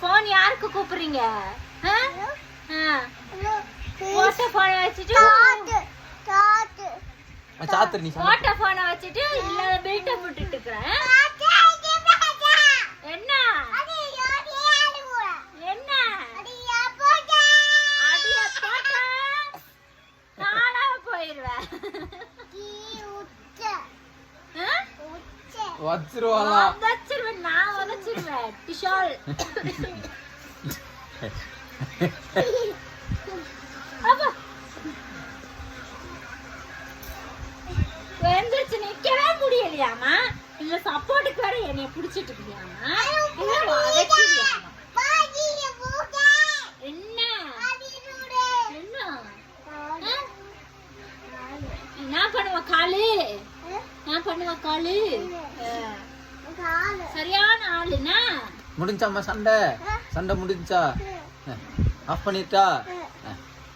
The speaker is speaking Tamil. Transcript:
போன் யாருக்கு கூப்பிடுறீங்க? போட்டோ போனை வச்சுட்டு போட்டோ போனை வச்சுட்டு இல்லாத பில்ட போட்டுட்டு இருக்கிறேன். என்ன என்ன அடிய போட்டா நானா போயிருவேன். வச்சிருவேன் நான் வச்சிருவேன். டிஷால் எந்திரிச்சு நிக்கவே முடியலையாமா? இல்ல சப்போர்ட்டுக்கு வேற என்னைய புடிச்சிட்டு இருக்கியாமா? என்ன என்ன பண்ணுவ காலு? நான் பண்ணுவ காலு சரியான ஆளுனா? முடிஞ்சாமா சண்டை? சண்டை முடிஞ்சா ஆஃப் பண்ணிட்டா?